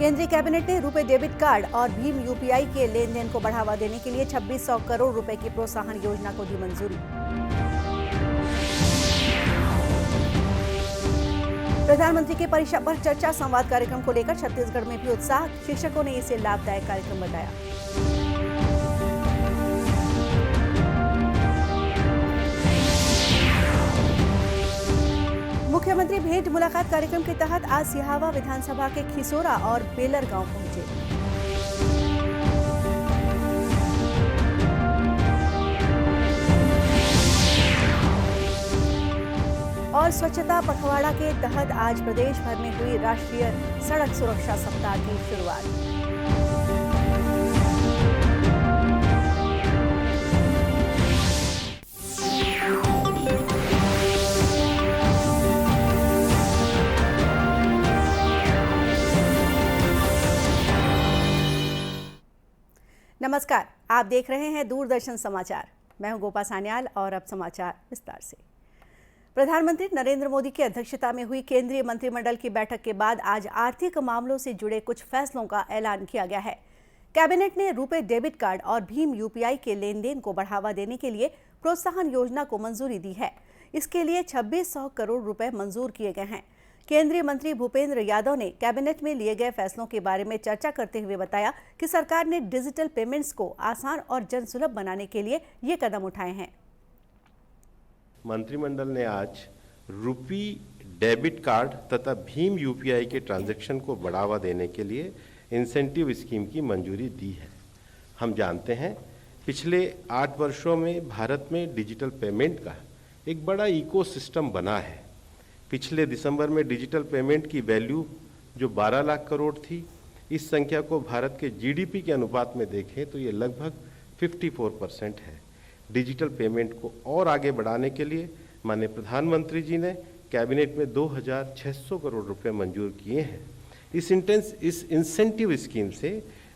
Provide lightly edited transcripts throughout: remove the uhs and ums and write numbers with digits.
केंद्रीय कैबिनेट ने RuPay debit card और भीम यूपीआई के लेन देन को बढ़ावा देने के लिए 2600 करोड़ रुपए की प्रोत्साहन योजना को दी मंजूरी। प्रधानमंत्री के परीक्षा पर चर्चा संवाद कार्यक्रम को लेकर छत्तीसगढ़ में भी उत्साह, शिक्षकों ने इसे लाभदायक कार्यक्रम बताया। मुख्यमंत्री भेंट मुलाकात कार्यक्रम के तहत आज सिहावा विधानसभा के खिसोरा और बेलर गांव पहुंचे। और स्वच्छता पखवाड़ा के तहत आज प्रदेश भर में हुई राष्ट्रीय सड़क सुरक्षा सप्ताह की शुरुआत। नमस्कार, आप देख रहे हैं दूरदर्शन समाचार। मैं हूं गोपा सान्याल और अब समाचार विस्तार से। प्रधानमंत्री नरेंद्र मोदी की अध्यक्षता में हुई केंद्रीय मंत्रिमंडल की बैठक के बाद आज आर्थिक मामलों से जुड़े कुछ फैसलों का ऐलान किया गया है। कैबिनेट ने रुपे डेबिट कार्ड और भीम यूपीआई के लेन देन को बढ़ावा देने के लिए प्रोत्साहन योजना को मंजूरी दी है। इसके लिए 2600 करोड़ रुपए मंजूर किए गए हैं। केंद्रीय मंत्री भूपेंद्र यादव ने कैबिनेट में लिए गए फैसलों के बारे में चर्चा करते हुए बताया कि सरकार ने डिजिटल पेमेंट्स को आसान और जनसुलभ बनाने के लिए ये कदम उठाए हैं। मंत्रिमंडल ने आज रुपी डेबिट कार्ड तथा भीम यूपीआई के ट्रांजैक्शन को बढ़ावा देने के लिए इंसेंटिव स्कीम की मंजूरी दी है। हम जानते हैं पिछले 8 वर्षों में भारत में डिजिटल पेमेंट का एक बड़ा इकोसिस्टम बना है। पिछले दिसंबर में डिजिटल पेमेंट की वैल्यू जो 12 लाख करोड़ थी, इस संख्या को भारत के जीडीपी के अनुपात में देखें तो ये लगभग 54% है। डिजिटल पेमेंट को और आगे बढ़ाने के लिए माननीय प्रधानमंत्री जी ने कैबिनेट में 2600 करोड़ रुपए मंजूर किए हैं। इस इंसेंटिव स्कीम से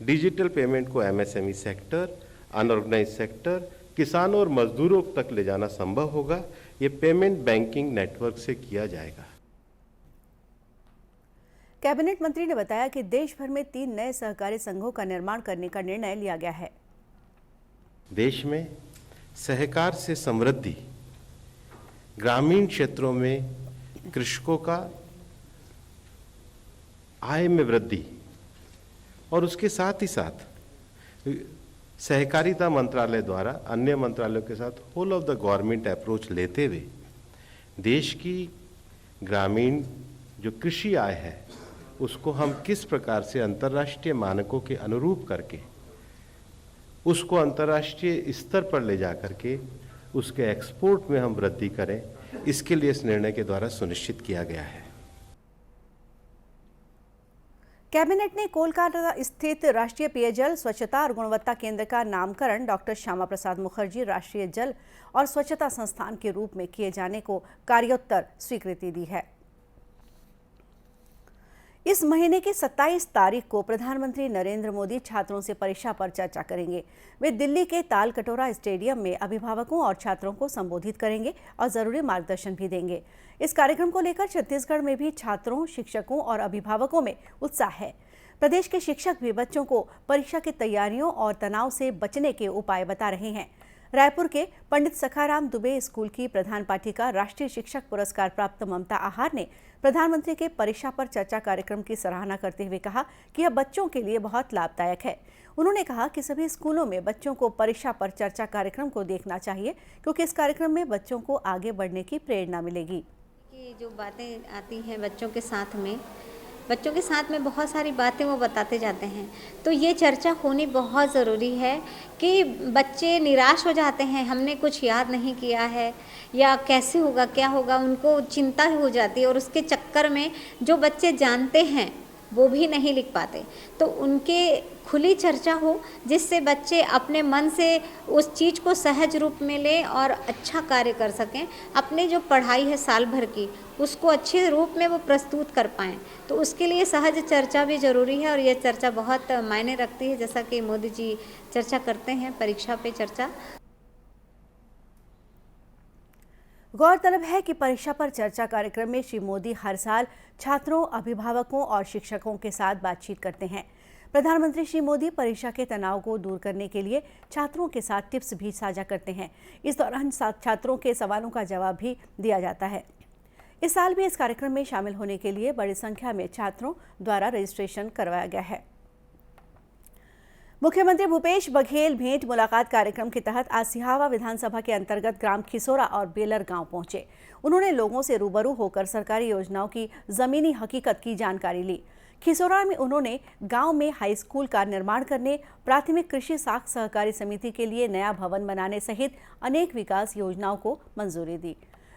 डिजिटल पेमेंट को एमएसएमई सेक्टर, अनऑर्गेनाइज्ड सेक्टर, किसानों और मजदूरों तक ले जाना संभव होगा। ये पेमेंट बैंकिंग नेटवर्क से किया जाएगा। कैबिनेट मंत्री ने बताया कि देश भर में 3 नए सहकारी संघों का निर्माण करने का निर्णय लिया गया है। देश में सहकार से समृद्धि, ग्रामीण क्षेत्रों में कृषकों का आय में वृद्धि और उसके साथ ही साथ सहकारिता मंत्रालय द्वारा अन्य मंत्रालयों के साथ whole of the government approach लेते हुए देश की ग्रामीण जो कृषि आय है उसको हम किस प्रकार से अंतर्राष्ट्रीय मानकों के अनुरूप करके उसको अंतर्राष्ट्रीय स्तर पर ले जा करके उसके एक्सपोर्ट में हम वृद्धि करें, इसके लिए इस निर्णय के द्वारा सुनिश्चित किया गया है। कैबिनेट ने कोलकाता स्थित राष्ट्रीय पेयजल स्वच्छता और गुणवत्ता केंद्र का नामकरण डॉक्टर श्यामा प्रसाद मुखर्जी राष्ट्रीय जल और स्वच्छता संस्थान के रूप में किए जाने को कार्योत्तर स्वीकृति दी है। इस महीने की 27 तारीख को प्रधानमंत्री नरेंद्र मोदी छात्रों से परीक्षा पर चर्चा करेंगे। वे दिल्ली के तालकटोरा स्टेडियम में अभिभावकों और छात्रों को संबोधित करेंगे और जरूरी मार्गदर्शन भी देंगे। इस कार्यक्रम को लेकर छत्तीसगढ़ में भी छात्रों, शिक्षकों और अभिभावकों में उत्साह है। प्रदेश के शिक्षक भी बच्चों को परीक्षा की तैयारियों और तनाव से बचने के उपाय बता रहे हैं। रायपुर के पंडित सखाराम दुबे स्कूल की प्रधान पाठिका राष्ट्रीय शिक्षक पुरस्कार प्राप्त ममता आहार ने प्रधानमंत्री के परीक्षा पर चर्चा कार्यक्रम की सराहना करते हुए कहा कि यह बच्चों के लिए बहुत लाभदायक है। उन्होंने कहा कि सभी स्कूलों में बच्चों को परीक्षा पर चर्चा कार्यक्रम को देखना चाहिए, क्योंकि इस कार्यक्रम में बच्चों को आगे बढ़ने की प्रेरणा मिलेगी। जो बातें आती हैं बच्चों के साथ में बहुत सारी बातें वो बताते जाते हैं, तो ये चर्चा होनी बहुत ज़रूरी है कि बच्चे निराश हो जाते हैं, हमने कुछ याद नहीं किया है या कैसे होगा क्या होगा, उनको चिंता हो जाती है और उसके चक्कर में जो बच्चे जानते हैं वो भी नहीं लिख पाते। तो उनके खुली चर्चा हो जिससे बच्चे अपने मन से उस चीज़ को सहज रूप में लें और अच्छा कार्य कर सकें। अपने जो पढ़ाई है साल भर की उसको अच्छे रूप में वो प्रस्तुत कर पाएँ, तो उसके लिए सहज चर्चा भी ज़रूरी है और ये चर्चा बहुत मायने रखती है। जैसा कि मोदी जी चर्चा करते हैं परीक्षा पे चर्चा। गौरतलब है कि परीक्षा पर चर्चा कार्यक्रम में श्री मोदी हर साल छात्रों, अभिभावकों और शिक्षकों के साथ बातचीत करते हैं। प्रधानमंत्री श्री मोदी परीक्षा के तनाव को दूर करने के लिए छात्रों के साथ टिप्स भी साझा करते हैं। इस दौरान छात्रों के सवालों का जवाब भी दिया जाता है। इस साल भी इस कार्यक्रम में शामिल होने के लिए बड़ी संख्या में छात्रों द्वारा रजिस्ट्रेशन करवाया गया है। मुख्यमंत्री भूपेश बघेल भेंट मुलाकात कार्यक्रम के तहत आज सिहावा विधानसभा के अंतर्गत ग्राम खिसोरा और बेलर गांव पहुंचे। उन्होंने लोगों से रूबरू होकर सरकारी योजनाओं की जमीनी हकीकत की जानकारी ली। खिसोरा में उन्होंने गांव में हाई स्कूल का निर्माण करने, प्राथमिक कृषि साख सहकारी समिति के लिए नया भवन बनाने सहित अनेक विकास योजनाओं को मंजूरी दी।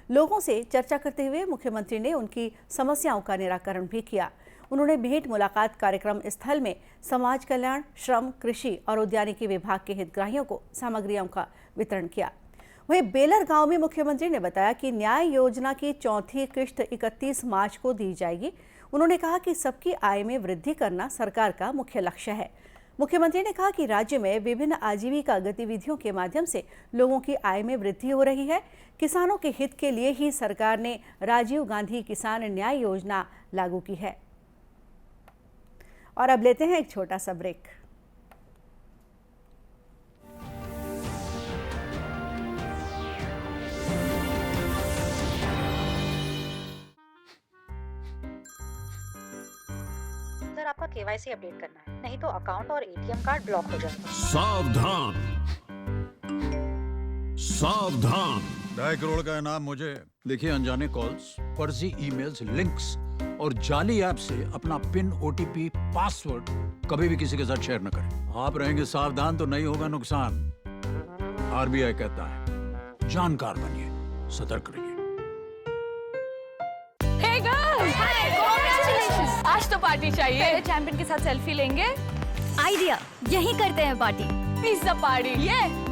लोगों से चर्चा करते हुए मुख्यमंत्री ने उनकी समस्याओं का निराकरण भी किया। उन्होंने भेंट मुलाकात कार्यक्रम स्थल में समाज कल्याण, श्रम, कृषि और उद्यानिकी विभाग के हितग्राहियों को सामग्रियों का वितरण किया। वहीं बेलर गांव में मुख्यमंत्री ने बताया कि न्याय योजना की चौथी किश्त 31 मार्च को दी जाएगी। उन्होंने कहा कि सबकी आय में वृद्धि करना सरकार का मुख्य लक्ष्य है। मुख्यमंत्री ने कहा कि राज्य में विभिन्न आजीविका गतिविधियों के माध्यम से लोगों की आय में वृद्धि हो रही है। किसानों के हित के लिए ही सरकार ने राजीव गांधी किसान न्याय योजना लागू की है। और अब लेते हैं एक छोटा सा ब्रेक। सर, आपका केवाईसी अपडेट करना है, नहीं तो अकाउंट और एटीएम कार्ड ब्लॉक हो जाएगा। सावधान सावधान, 2.5 करोड़ का इनाम मुझे। देखिए, अनजाने कॉल्स, फर्जी ईमेल्स, लिंक्स और जाली ऐप से अपना पिन, ओटीपी, पासवर्ड कभी भी किसी के साथ शेयर न करें। आप रहेंगे सावधान तो नहीं होगा नुकसान। आरबीआई कहता है, जानकार बनिए, सतर्क रहिए। Hey girls! Hi! Congratulations! आज तो पार्टी चाहिए। पहले चैंपियन के साथ सेल्फी लेंगे। आइडिया, यही करते हैं पार्टी। Pizza party. ये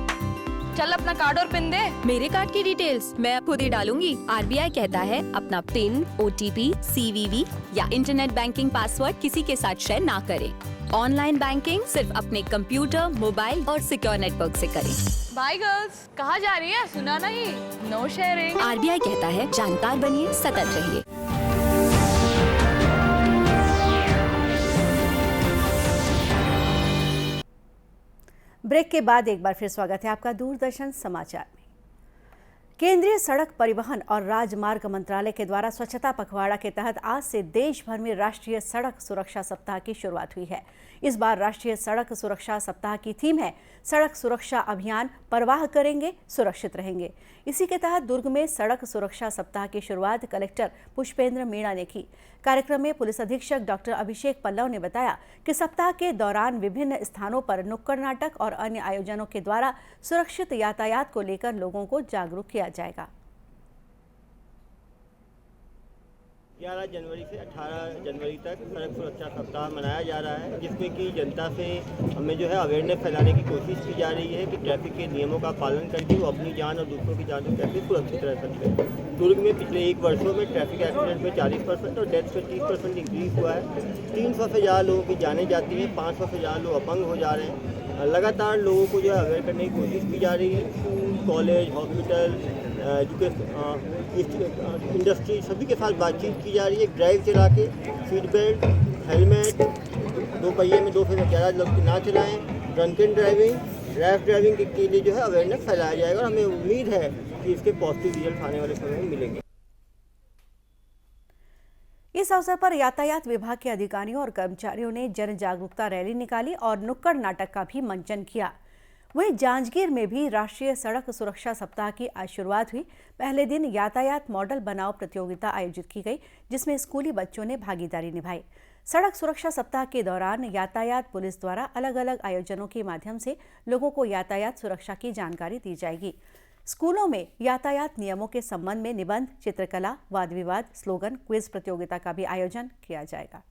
चल अपना कार्ड और पिन दे। मेरे कार्ड की डिटेल्स मैं खुद ही डालूंगी। आरबीआई कहता है अपना पिन, ओटीपी, सीवीवी या इंटरनेट बैंकिंग पासवर्ड किसी के साथ शेयर ना करें। ऑनलाइन बैंकिंग सिर्फ अपने कंप्यूटर, मोबाइल और सिक्योर नेटवर्क से करें। Bye girls. कहाँ जा रही है? सुना नहीं? No sharing. आरबीआई कहता है, जानकार बनिए, सतर्क रहिए। ब्रेक के बाद एक बार फिर स्वागत है आपका दूरदर्शन समाचार में। केंद्रीय सड़क परिवहन और राजमार्ग मंत्रालय के द्वारा स्वच्छता पखवाड़ा के तहत आज से देश भर में राष्ट्रीय सड़क सुरक्षा सप्ताह की शुरुआत हुई है। इस बार राष्ट्रीय सड़क सुरक्षा सप्ताह की थीम है सड़क सुरक्षा अभियान, परवाह करेंगे, सुरक्षित रहेंगे। इसी के तहत दुर्ग में सड़क सुरक्षा सप्ताह की शुरुआत कलेक्टर पुष्पेंद्र मीणा ने की। कार्यक्रम में पुलिस अधीक्षक डॉक्टर अभिषेक पल्लव ने बताया कि सप्ताह के दौरान विभिन्न स्थानों पर नुक्कड़ नाटक और अन्य आयोजनों के द्वारा सुरक्षित यातायात को लेकर लोगों को जागरूक किया जाएगा। 11 जनवरी से 18 जनवरी तक सड़क सुरक्षा सप्ताह मनाया जा रहा है, जिसमें कि जनता से हमें जो है अवेयरनेस फैलाने की कोशिश की जा रही है कि ट्रैफिक के नियमों का पालन करके वो अपनी जान और दूसरों की जान से कैसे सुरक्षित रह सकते हैं। दुर्ग में पिछले 1 वर्षों में ट्रैफिक एक्सीडेंट में 40% और डेथ पे 30% इंक्रीज हुआ है। 300 से ज़्यादा लोगों की जानें जाती हैं, 500 से ज़्यादा लोग अपंग हो जा रहे हैं। लगातार लोगों को जो है अवेयर करने की कोशिश की जा रही है। स्कूल, कॉलेज, हॉस्पिटल, इंडस्ट्री सभी के साथ बातचीत की जा रही है। ड्राइव चला के सीट बेल्ट, हेलमेट, 2 पहिए में 2 से ज़्यादा लोग ना चलाएं, ड्रंकन ड्राइविंग, रैश ड्राइविंग के लिए जो है अवेयरनेस फैलाया जाएगा और हमें उम्मीद है कि इसके पॉजिटिव रिजल्ट आने वाले समय में मिलेंगे। इस अवसर पर यातायात विभाग के अधिकारियों और कर्मचारियों ने जन जागरूकता रैली निकाली और नुक्कड़ नाटक का भी मंचन किया। वहीं जांजगीर में भी राष्ट्रीय सड़क सुरक्षा सप्ताह की आज शुरुआत हुई। पहले दिन यातायात मॉडल बनाओ प्रतियोगिता आयोजित की गई, जिसमें स्कूली बच्चों ने भागीदारी निभाई। सड़क सुरक्षा सप्ताह के दौरान यातायात पुलिस द्वारा अलग अलग आयोजनों के माध्यम से लोगों को यातायात सुरक्षा की जानकारी दी जाएगी। स्कूलों में यातायात नियमों के संबंध में निबंध, चित्रकला, वाद विवाद, स्लोगन, क्विज प्रतियोगिता का भी आयोजन किया जाएगा।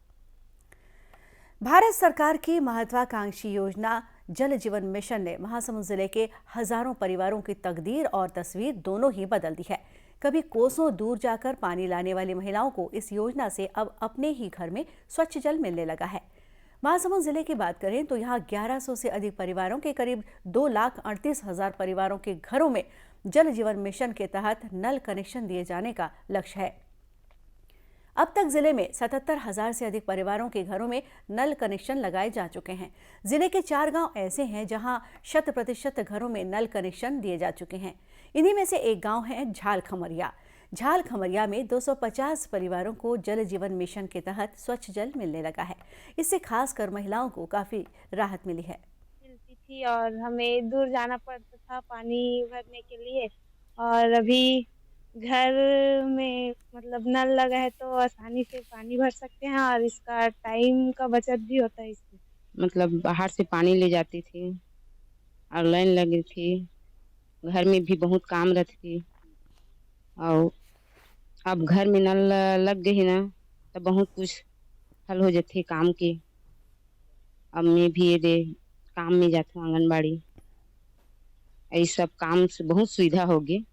भारत सरकार की महत्वाकांक्षी योजना जल जीवन मिशन ने महासमुंद जिले के हजारों परिवारों की तकदीर और तस्वीर दोनों ही बदल दी है। कभी कोसों दूर जाकर पानी लाने वाली महिलाओं को इस योजना से अब अपने ही घर में स्वच्छ जल मिलने लगा है। महासमुंद जिले की बात करें तो यहाँ 1100 से अधिक परिवारों के करीब 2,38,000 परिवारों के घरों में जल जीवन मिशन के तहत नल कनेक्शन दिए जाने का लक्ष्य है। अब तक जिले में 77,000 से अधिक परिवारों के घरों में नल कनेक्शन लगाए जा चुके हैं। जिले के 4 गांव ऐसे हैं जहां 100% घरों में नल कनेक्शन दिए जा चुके हैं। इन्हीं में से एक गांव है झाल खमरिया। झाल खमरिया में 250 परिवारों को जल जीवन मिशन के तहत स्वच्छ जल मिलने लगा है। इससे खासकर महिलाओं को काफी राहत मिली है। मिलती थी और हमें दूर जाना पड़ता था पानी भरने के लिए, और अभी घर में मतलब नल लगा है तो आसानी से पानी भर सकते हैं और इसका टाइम का बचत भी होता है इसमें। मतलब बाहर से पानी ले जाती थी और लाइन लगी थी, घर में भी बहुत काम रहती थी, और अब घर में नल लग गई ना तो बहुत कुछ हल हो जाती काम की। अब मैं भी ये काम में जाती हूँ आंगनबाड़ी, ये सब काम से बहुत सुविधा होगी।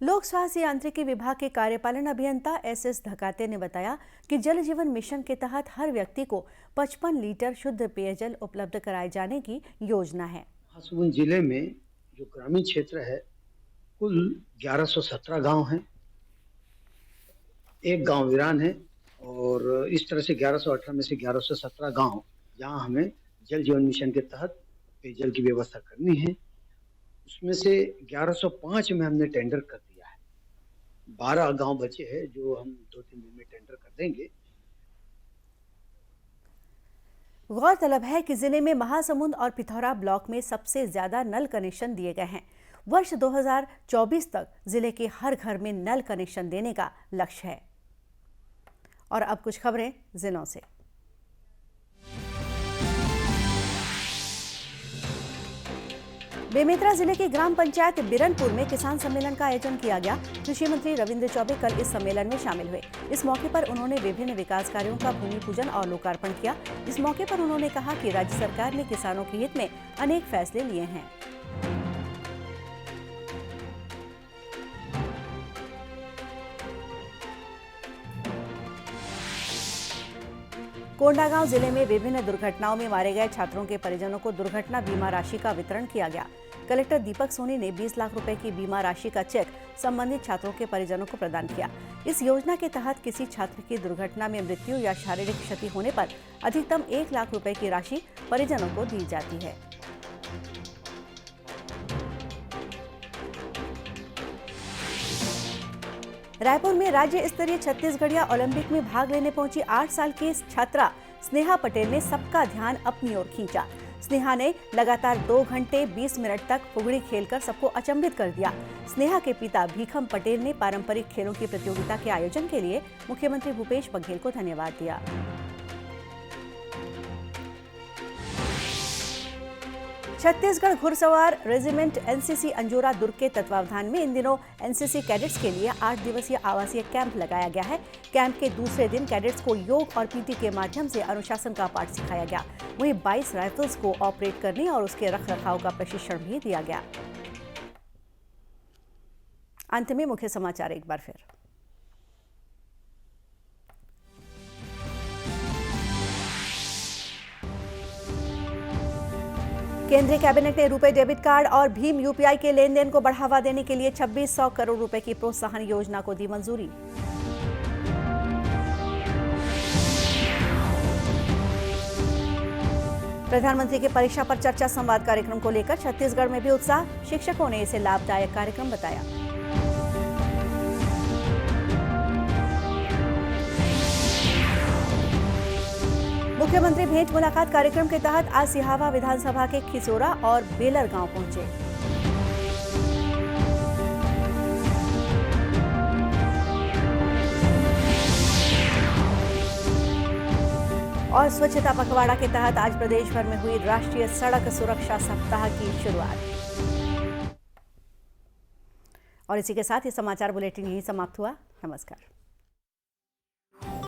लोक स्वास्थ्य यांत्रिकी विभाग के कार्यपालन अभियंता SS धकाते ने बताया कि जल जीवन मिशन के तहत हर व्यक्ति को 55 लीटर शुद्ध पेयजल उपलब्ध कराए जाने की योजना है। महासमुंद जिले में जो ग्रामीण क्षेत्र है कुल 1117 गांव हैं, एक गांव वीरान है, और इस तरह से 1118 में से 1117 गांव जहां हमें जल जीवन मिशन के तहत पेयजल की व्यवस्था करनी है। उसमें से 1105 में हमने टेंडर कर दिया है। 12 गांव बचे हैं जो हम 2-3 दिन में टेंडर कर देंगे। गौरतलब है कि जिले में महासमुंद और पिथौरा ब्लॉक में सबसे ज्यादा नल कनेक्शन दिए गए हैं। वर्ष 2024 तक जिले के हर घर में नल कनेक्शन देने का लक्ष्य है। और अब कुछ खबरें जिलों से। बेमेतरा जिले के ग्राम पंचायत बिरनपुर में किसान सम्मेलन का आयोजन किया गया। कृषि मंत्री रविंद्र चौबे कल इस सम्मेलन में शामिल हुए। इस मौके पर उन्होंने विभिन्न विकास कार्यों का भूमि पूजन और लोकार्पण किया। इस मौके पर उन्होंने कहा कि राज्य सरकार ने किसानों के हित में अनेक फैसले लिए हैं। कोंडागांव जिले में विभिन्न दुर्घटनाओं में मारे गए छात्रों के परिजनों को दुर्घटना बीमा राशि का वितरण किया गया। कलेक्टर दीपक सोनी ने 20 लाख रुपए की बीमा राशि का चेक संबंधित छात्रों के परिजनों को प्रदान किया। इस योजना के तहत किसी छात्र की दुर्घटना में मृत्यु या शारीरिक क्षति होने पर अधिकतम 1 लाख रुपए की राशि परिजनों को दी जाती है। रायपुर में राज्य स्तरीय छत्तीसगढ़िया ओलंपिक में भाग लेने पहुंची 8 साल की छात्रा स्नेहा पटेल ने सबका ध्यान अपनी ओर खींचा। स्नेहा ने लगातार 2 घंटे 20 मिनट तक फुगड़ी खेलकर सबको अचंभित कर दिया। स्नेहा के पिता भीखम पटेल ने पारंपरिक खेलों की प्रतियोगिता के आयोजन के लिए मुख्यमंत्री भूपेश बघेल को धन्यवाद दिया। छत्तीसगढ़ घुड़सवार रेजिमेंट NCC अंजोरा दुर्ग के तत्वावधान में इन दिनों NCC कैडेट्स के लिए 8 दिवसीय आवासीय कैंप लगाया गया है। कैंप के दूसरे दिन कैडेट्स को योग और PT के माध्यम से अनुशासन का पाठ सिखाया गया। वहीं 22 राइफल्स को ऑपरेट करने और उसके रखरखाव का प्रशिक्षण भी दिया गया। अंत में मुख्य समाचार एक बार फिर। केंद्रीय कैबिनेट ने रुपे डेबिट कार्ड और भीम UPI के लेन देन को बढ़ावा देने के लिए 2600 करोड़ रुपए की प्रोत्साहन योजना को दी मंजूरी। प्रधानमंत्री के परीक्षा पर चर्चा संवाद कार्यक्रम को लेकर छत्तीसगढ़ में भी उत्साह। शिक्षकों ने इसे लाभदायक कार्यक्रम बताया। मुख्यमंत्री भेंट मुलाकात कार्यक्रम के तहत आज सिहावा विधानसभा के खिसोरा और बेलर गांव पहुंचे। और स्वच्छता पखवाड़ा के तहत आज प्रदेश भर में हुई राष्ट्रीय सड़क सुरक्षा सप्ताह की शुरुआत। और इसी के साथ ये समाचार बुलेटिन यहीं समाप्त हुआ। नमस्कार।